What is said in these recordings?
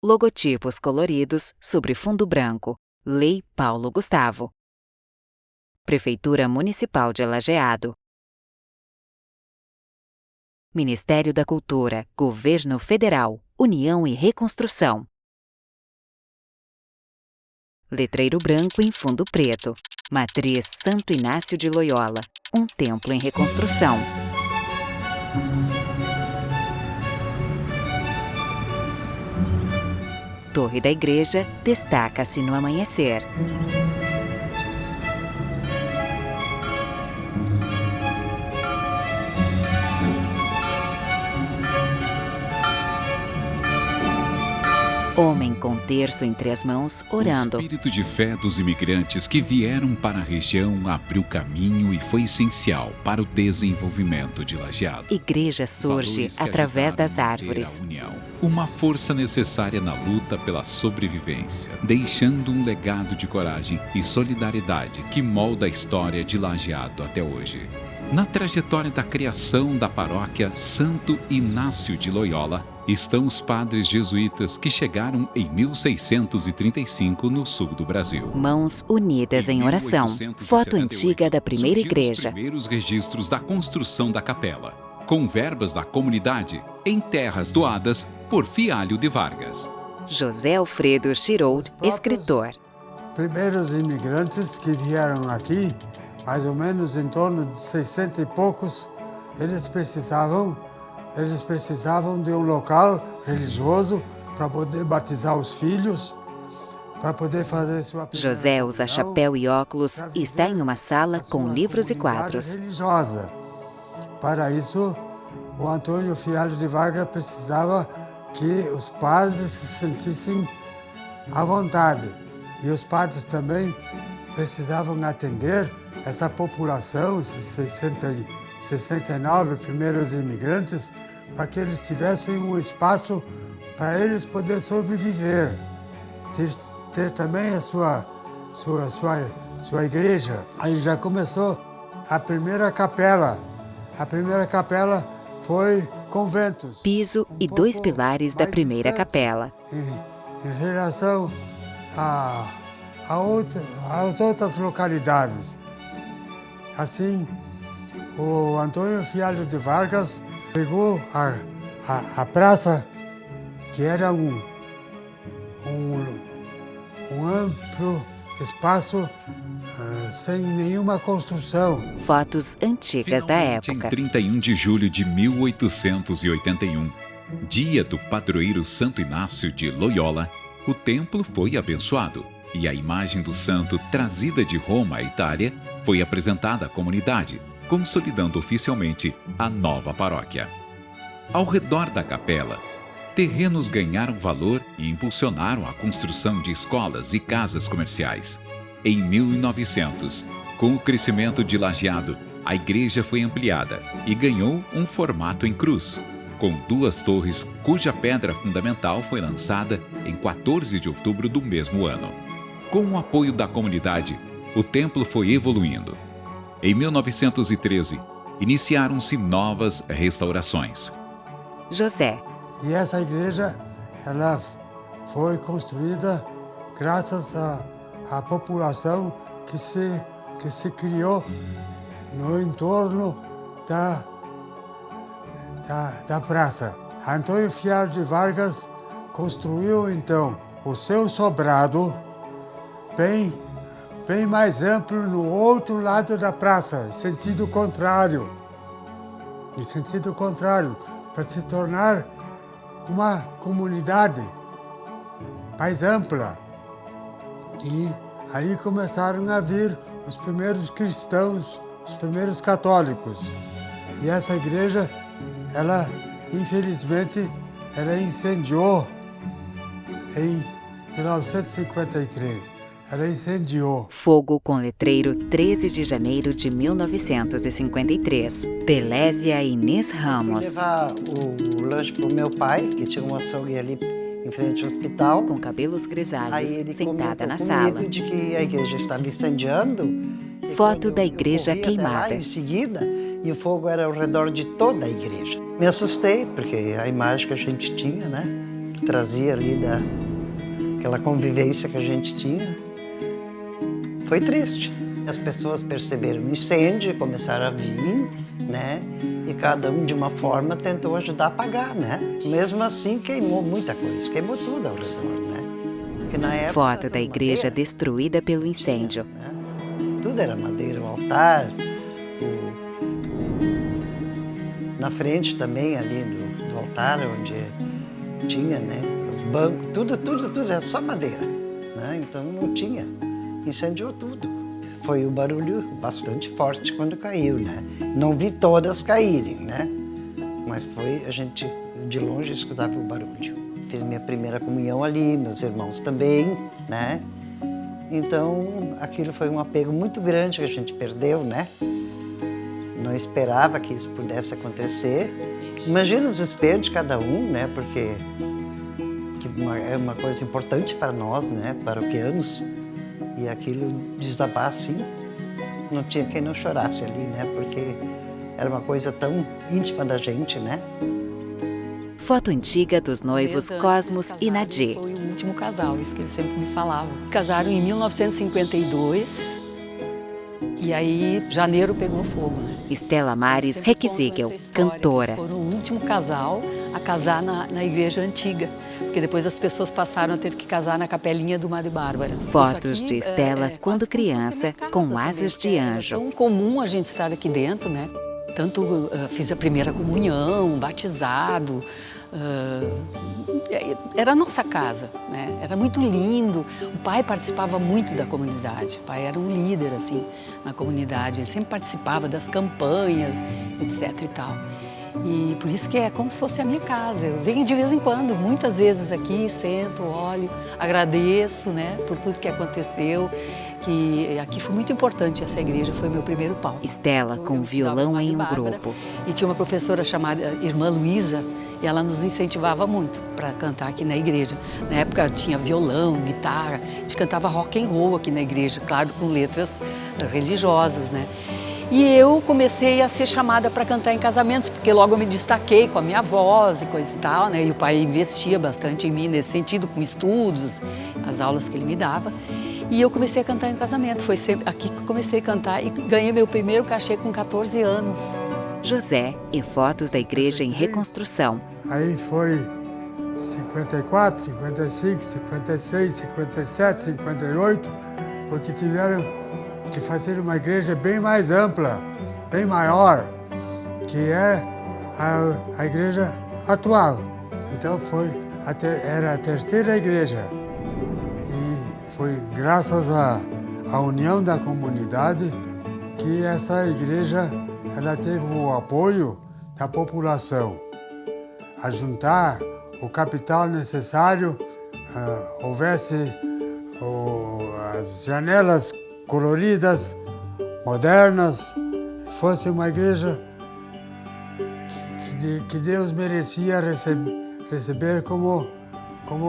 Logotipos coloridos sobre fundo branco. Lei Paulo Gustavo. Prefeitura Municipal de Lajeado. Ministério da Cultura, Governo Federal, União e Reconstrução. Letreiro branco em fundo preto. Matriz Santo Inácio de Loyola, um templo em reconstrução. Torre da igreja destaca-se no amanhecer. Homem com terço entre as mãos, orando. O espírito de fé dos imigrantes que vieram para a região abriu caminho e foi essencial para o desenvolvimento de Lajeado. Igreja surge através das árvores. A união, uma força necessária na luta pela sobrevivência, deixando um legado de coragem e solidariedade que molda a história de Lajeado até hoje. Na trajetória da criação da paróquia Santo Inácio de Loyola, estão os padres jesuítas que chegaram em 1635 no sul do Brasil. Mãos unidas em oração. Foto antiga da primeira igreja. Os primeiros registros da construção da capela, com verbas da comunidade em terras doadas por Fialho de Vargas. José Alfredo Giroud, escritor. Primeiros imigrantes que vieram aqui, mais ou menos em torno de 60 e poucos, eles precisavam de um local religioso para poder batizar os filhos, para poder fazer sua primeira José usa chapéu e óculos e está em uma sala com livros e quadros. Religiosa. Para isso, o Antônio Fialho de Vargas precisava que os padres se sentissem à vontade. E os padres também precisavam atender essa população, esses 69 primeiros imigrantes, para que eles tivessem um espaço para eles poderem sobreviver, ter também a sua igreja. Aí já começou a primeira capela. A primeira capela foi conventos. Piso e 2 pilares da primeira capela. Em relação às outras localidades. Assim, o Antônio Fialho de Vargas pegou a praça, que era um amplo espaço sem nenhuma construção. Fotos antigas da época. Em 31 de julho de 1881, dia do padroeiro Santo Inácio de Loyola, o templo foi abençoado e a imagem do santo, trazida de Roma à Itália, foi apresentada à comunidade, consolidando oficialmente a nova paróquia. Ao redor da capela, terrenos ganharam valor e impulsionaram a construção de escolas e casas comerciais. Em 1900, com o crescimento de Lajeado, a igreja foi ampliada e ganhou um formato em cruz, com 2 torres cuja pedra fundamental foi lançada em 14 de outubro do mesmo ano. Com o apoio da comunidade, o templo foi evoluindo. Em 1913, iniciaram-se novas restaurações. José. E essa igreja, ela foi construída graças à população que se criou no entorno da praça. Antônio Fialho de Vargas construiu, então, o seu sobrado bem mais amplo no outro lado da praça, em sentido contrário. Para se tornar uma comunidade mais ampla. E ali começaram a vir os primeiros cristãos, os primeiros católicos. E essa igreja, ela, infelizmente, ela incendiou em 1953. Ela incendiou. Fogo com letreiro 13 de janeiro de 1953. Pelésia Inês Ramos. Fui levar o lanche pro meu pai, que tinha um açougue ali em frente ao hospital. Com cabelos grisalhos, Aí ele sentada na comentou sala. comigo de que a igreja estava incendiando. Foto da igreja eu corri até lá queimada. em seguida, e o fogo era ao redor de toda a igreja. Me assustei, porque a imagem que a gente tinha, né? que trazia ali daquela convivência que a gente tinha. Foi triste. As pessoas perceberam o incêndio, começaram a vir, né? E cada um de uma forma tentou ajudar a apagar, né? Mesmo assim queimou muita coisa, queimou tudo ao redor, né? Porque na época, Foto da igreja madeira, destruída pelo incêndio. né? Tudo era madeira, o altar, na frente também ali do altar, onde tinha, né? Os bancos, tudo era só madeira, né? Então não tinha, incendiou tudo. Foi um barulho bastante forte quando caiu, né? Não vi todas caírem, né? Mas a gente de longe escutava o barulho. Fiz minha primeira comunhão ali, meus irmãos também, né? Então, aquilo foi um apego muito grande que a gente perdeu, né? Não esperava que isso pudesse acontecer. Imagina o desespero de cada um, né? Porque é uma coisa importante para nós, né? Paroquianos. E aquilo desabar assim, não tinha quem não chorasse ali, né? Porque era uma coisa tão íntima da gente, né? Foto antiga dos noivos Cosmos e Nadir. Foi o último casal, isso que eles sempre me falavam. Casaram em 1952 e aí janeiro pegou fogo, né? Estela Mares Sempre contam Requesíguel, essa história, cantora. que eles foram o último casal a casar na igreja antiga, porque depois as pessoas passaram a ter que casar na capelinha do Madre Bárbara. Fotos Isso aqui de Estela quase quando como se fosse criança, minha casa com também, asas porque de era anjo. tão comum a gente estar aqui dentro, né? Tanto fiz a primeira comunhão, batizado, era a nossa casa, né? Era muito lindo. O pai participava muito da comunidade, o pai era um líder assim na comunidade, ele sempre participava das campanhas, etc e tal. E por isso que é como se fosse a minha casa. Eu venho de vez em quando, muitas vezes aqui, sento, olho, agradeço, né, por tudo que aconteceu. Que aqui foi muito importante, essa igreja foi meu primeiro palco. Estela com Eu estudava violão com a em um Bárbara, grupo. E tinha uma professora chamada Irmã Luísa, e ela nos incentivava muito para cantar aqui na igreja. Na época tinha violão, guitarra, a gente cantava rock and roll aqui na igreja, claro, com letras religiosas, né? E eu comecei a ser chamada para cantar em casamentos, porque logo eu me destaquei com a minha voz e coisa e tal, né? E o pai investia bastante em mim nesse sentido, com estudos, as aulas que ele me dava. E eu comecei a cantar em casamento. Foi sempre aqui que eu comecei a cantar e ganhei meu primeiro cachê com 14 anos. José e fotos da igreja em reconstrução. Aí foi 54, 55, 56, 57, 58, porque tiveram que fazer uma igreja bem mais ampla, bem maior, que é a igreja atual. Então era a terceira igreja. E foi graças à união da comunidade que essa igreja ela teve o apoio da população a juntar o capital necessário, houvesse as janelas coloridas, modernas, fosse uma igreja que Deus merecia receber como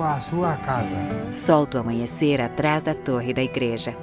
a sua casa. Sol do amanhecer atrás da torre da igreja.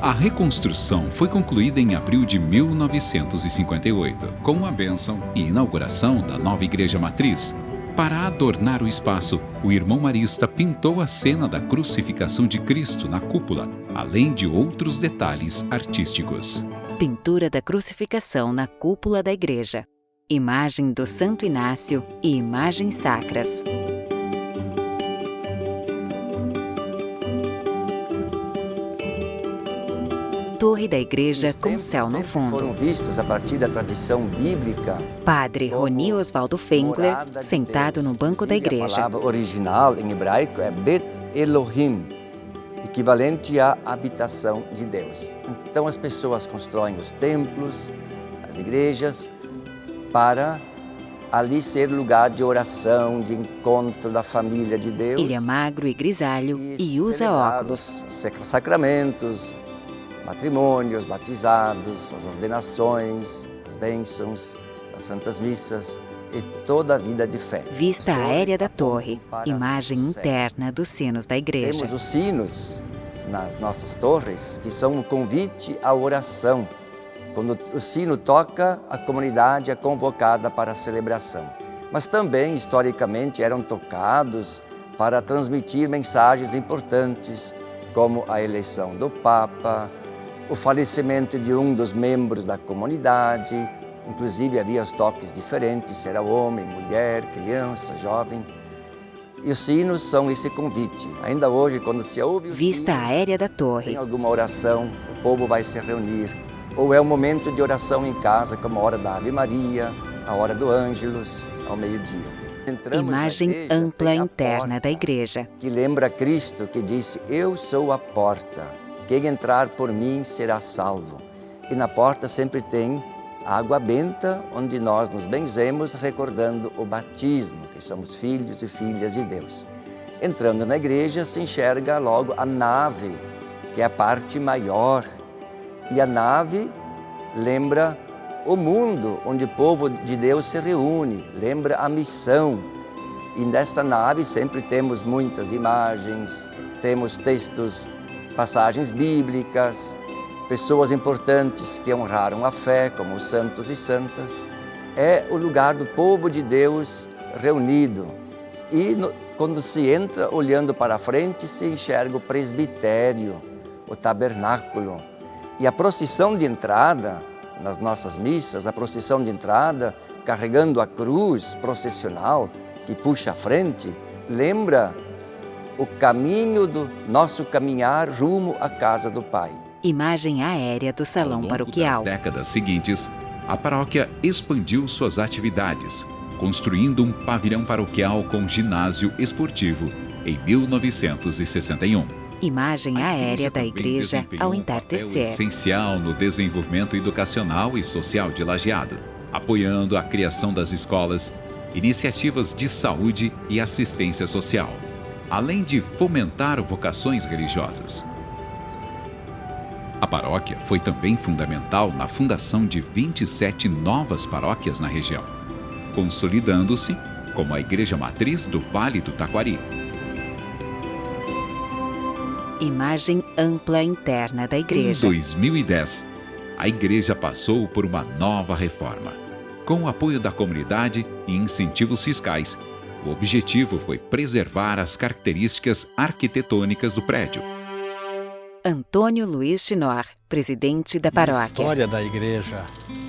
A reconstrução foi concluída em abril de 1958, com a bênção e inauguração da nova igreja matriz. Para adornar o espaço, o irmão Marista pintou a cena da crucificação de Cristo na cúpula, além de outros detalhes artísticos. Pintura da crucificação na cúpula da igreja. Imagem do Santo Inácio e imagens sacras. Torre da igreja com céu no fundo. Foram vistos a partir da tradição bíblica. Padre Roni Osvaldo Fengler, sentado no banco da igreja. A palavra original em hebraico é Bet Elohim, equivalente à habitação de Deus. Então as pessoas constroem os templos, as igrejas, para ali ser lugar de oração, de encontro da família de Deus. Ele é magro e grisalho e usa óculos. Sacramentos, matrimônios, batizados, as ordenações, as bênçãos, as santas missas e toda a vida de fé. Vista aérea da torre, imagem interna dos sinos da igreja. Temos os sinos nas nossas torres, que são um convite à oração. Quando o sino toca, a comunidade é convocada para a celebração. mas também, historicamente, eram tocados para transmitir mensagens importantes, como a eleição do Papa, o falecimento de um dos membros da comunidade, inclusive havia os toques diferentes, se era homem, mulher, criança, jovem. E os sinos são esse convite. Ainda hoje, quando se ouve o Vista sino, aérea da torre. tem alguma oração, o povo vai se reunir. Ou é um momento de oração em casa, como a hora da Ave Maria, a hora do Ângelus, ao meio-dia. Entramos na Imagem igreja, ampla tem a interna porta, da igreja. que lembra Cristo que disse: eu sou a porta, quem entrar por mim será salvo. E na porta sempre tem água benta, onde nós nos benzemos recordando o batismo, que somos filhos e filhas de Deus. Entrando na igreja se enxerga logo a nave, que é a parte maior. E a nave lembra o mundo onde o povo de Deus se reúne, lembra a missão. E nessa nave sempre temos muitas imagens, temos textos, passagens bíblicas, pessoas importantes que honraram a fé, como os santos e santas. É o lugar do povo de Deus reunido. E quando se entra, olhando para frente, se enxerga o presbitério, o tabernáculo. E a procissão de entrada, nas nossas missas, a procissão de entrada, carregando a cruz processional que puxa à frente, lembra o caminho do nosso caminhar rumo à casa do Pai. Imagem aérea do Ao salão longo paroquial. das décadas seguintes, a paróquia expandiu suas atividades, construindo um pavilhão paroquial com ginásio esportivo em 1961. Imagem A aérea da também igreja desempenhou ao um papel entardecer. essencial no desenvolvimento educacional e social de Lajeado, apoiando a criação das escolas, iniciativas de saúde e assistência social, além de fomentar vocações religiosas. A paróquia foi também fundamental na fundação de 27 novas paróquias na região, consolidando-se como a igreja matriz do Vale do Taquari. Imagem ampla interna da Em igreja. 2010, a igreja passou por uma nova reforma. Com o apoio da comunidade e incentivos fiscais, o objetivo foi preservar as características arquitetônicas do prédio. Antônio Luiz Chinor, presidente da A paróquia. história da igreja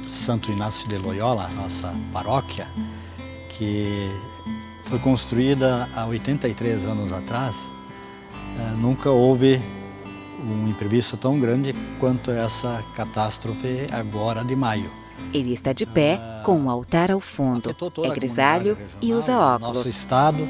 Santo Inácio de Loyola, nossa paróquia, que foi construída há 83 anos atrás, nunca houve um imprevisto tão grande quanto essa catástrofe agora de maio. Ele está de pé, com um altar ao fundo. Afetou toda É a grisalho comunidade e usa regional, no óculos. nosso estado,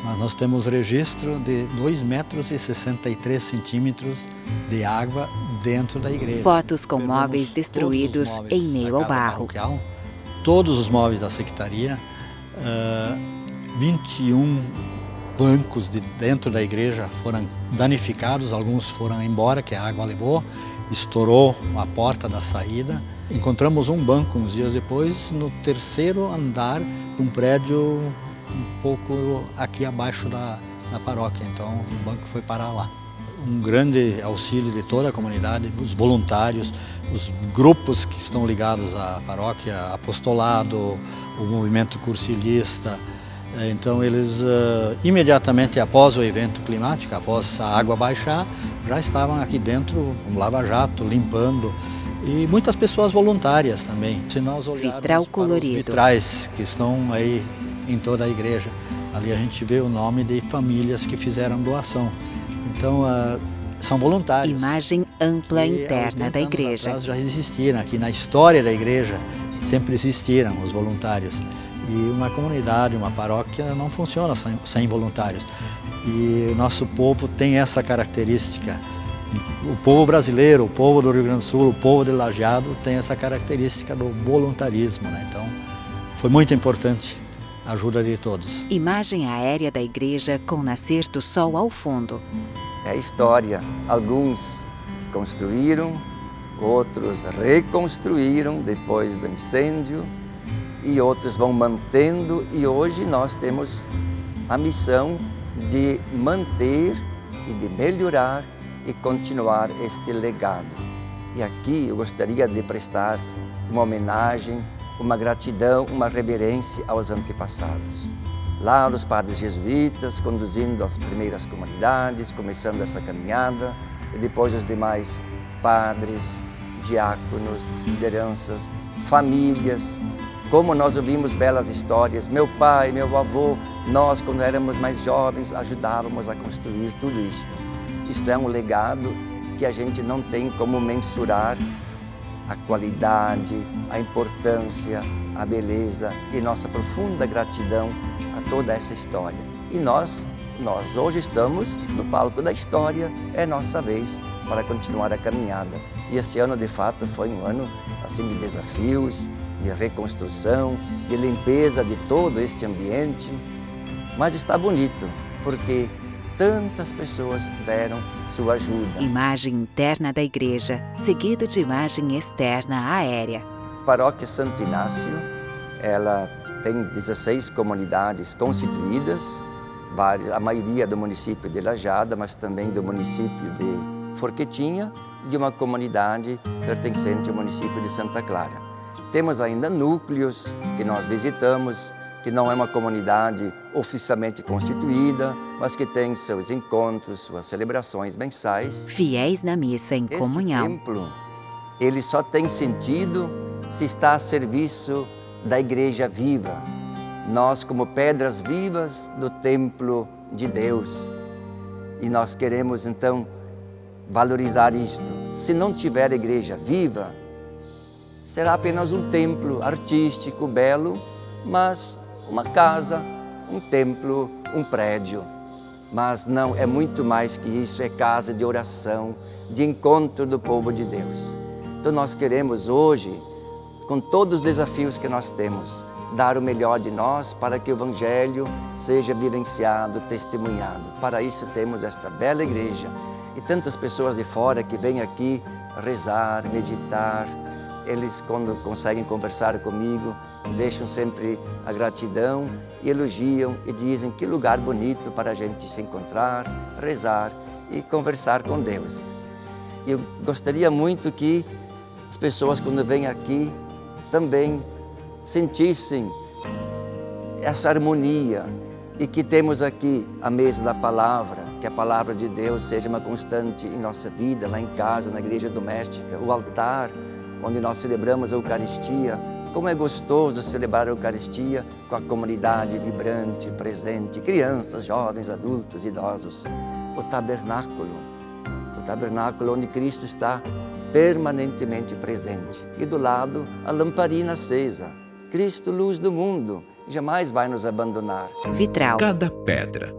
mas nós temos registro de 2,63 metros de água dentro da igreja. Fotos com Perdemos móveis todos os destruídos móveis em meio da ao casa barro. paroquial, todos os móveis da secretaria, 21 bancos de dentro da igreja foram danificados, alguns foram embora, que a água levou, estourou a porta da saída. Encontramos um banco uns dias depois no terceiro andar de um prédio um pouco aqui abaixo da paróquia, então o banco foi parar lá. Um grande auxílio de toda a comunidade, os voluntários, os grupos que estão ligados à paróquia, apostolado, o movimento cursilista. Então eles imediatamente após o evento climático, após a água baixar, já estavam aqui dentro, com lava-jato, limpando. E muitas pessoas voluntárias também. Se nós olharmos Vitral para colorido. os vitrais que estão aí em toda a igreja, ali a gente vê o nome de famílias que fizeram doação. Então, são voluntários. Imagem ampla que, há interna 80 da anos igreja. atrás já existiram, aqui na história da igreja sempre existiram os voluntários. E uma comunidade, uma paróquia não funciona sem voluntários. E o nosso povo tem essa característica. O povo brasileiro, o povo do Rio Grande do Sul, o povo de Lajeado tem essa característica do voluntarismo, né? Então, foi muito importante a ajuda de todos. Imagem aérea da igreja com o nascer do sol ao fundo. É a história. Alguns construíram, outros reconstruíram depois do incêndio e outros vão mantendo, e hoje nós temos a missão de manter e de melhorar e continuar este legado. E aqui eu gostaria de prestar uma homenagem uma gratidão, uma reverência aos antepassados. Lá os padres jesuítas conduzindo as primeiras comunidades, começando essa caminhada, e depois os demais padres, diáconos, lideranças, famílias. Como nós ouvimos belas histórias, meu pai, meu avô, nós quando éramos mais jovens ajudávamos a construir tudo isso. Isto é um legado que a gente não tem como mensurar a qualidade, a importância, a beleza e nossa profunda gratidão a toda essa história. E nós hoje estamos no palco da história, é nossa vez para continuar a caminhada. E esse ano, de fato, foi um ano assim de desafios, de reconstrução, de limpeza de todo este ambiente. Mas está bonito, porque tantas pessoas deram sua ajuda. Imagem interna da igreja, seguido de imagem externa aérea. Paróquia Santo Inácio, ela tem 16 comunidades constituídas, a maioria do município de Lajada, mas também do município de Forquetinha e de uma comunidade pertencente ao município de Santa Clara. Temos ainda núcleos que nós visitamos, que não é uma comunidade oficialmente constituída, mas que tem seus encontros, suas celebrações mensais. Fiéis na missa em comunhão. Esse templo, ele só tem sentido se está a serviço da Igreja viva. Nós, como pedras vivas do templo de Deus. E nós queremos, então, valorizar isto. Se não tiver igreja viva, será apenas um templo artístico, belo, mas uma casa, um templo, um prédio. Mas não, é muito mais que isso, é casa de oração, de encontro do povo de Deus. Então nós queremos hoje, com todos os desafios que nós temos, dar o melhor de nós para que o Evangelho seja vivenciado, testemunhado. Para isso temos esta bela igreja e tantas pessoas de fora que vêm aqui rezar, meditar. Eles, quando conseguem conversar comigo, deixam sempre a gratidão e elogiam e dizem que lugar bonito para a gente se encontrar, rezar e conversar com Deus. Eu gostaria muito que as pessoas, quando vêm aqui, também sentissem essa harmonia e que temos aqui a mesa da palavra, que a palavra de Deus seja uma constante em nossa vida, lá em casa, na igreja doméstica, o altar onde nós celebramos a Eucaristia. Como é gostoso celebrar a Eucaristia com a comunidade vibrante, presente, crianças, jovens, adultos, idosos. O tabernáculo onde Cristo está permanentemente presente. E do lado, a lamparina acesa. Cristo, luz do mundo, jamais vai nos abandonar. Vitral. Cada pedra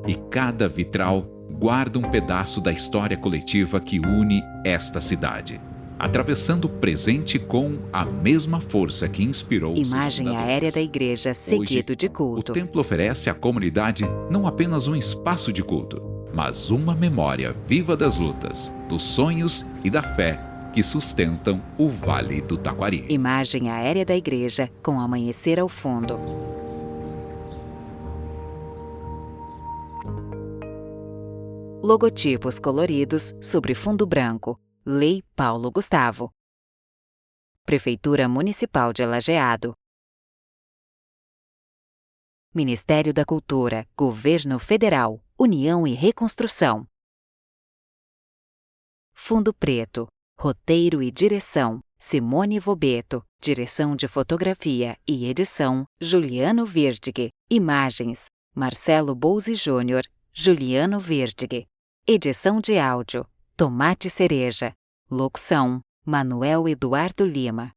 e cada vitral guarda um pedaço da história coletiva que une esta cidade, atravessando o presente com a mesma força que inspirou os Imagem fundadores. aérea da igreja, seguido de culto. O templo oferece à comunidade não apenas um espaço de culto, mas uma memória viva das lutas, dos sonhos e da fé que sustentam o Vale do Taquari. Imagem aérea da igreja, com amanhecer ao fundo. Logotipos coloridos sobre fundo branco. Lei Paulo Gustavo. Prefeitura Municipal de Lajeado. Ministério da Cultura, Governo Federal, União e Reconstrução. Fundo preto. Roteiro e direção, Simone Vobeto. Direção de fotografia e edição, Juliano Virtig. Imagens, Marcelo Bouzi Júnior, Juliano Virtig. Edição de áudio, Tomate Cereja. Locução, Manuel Eduardo Lima.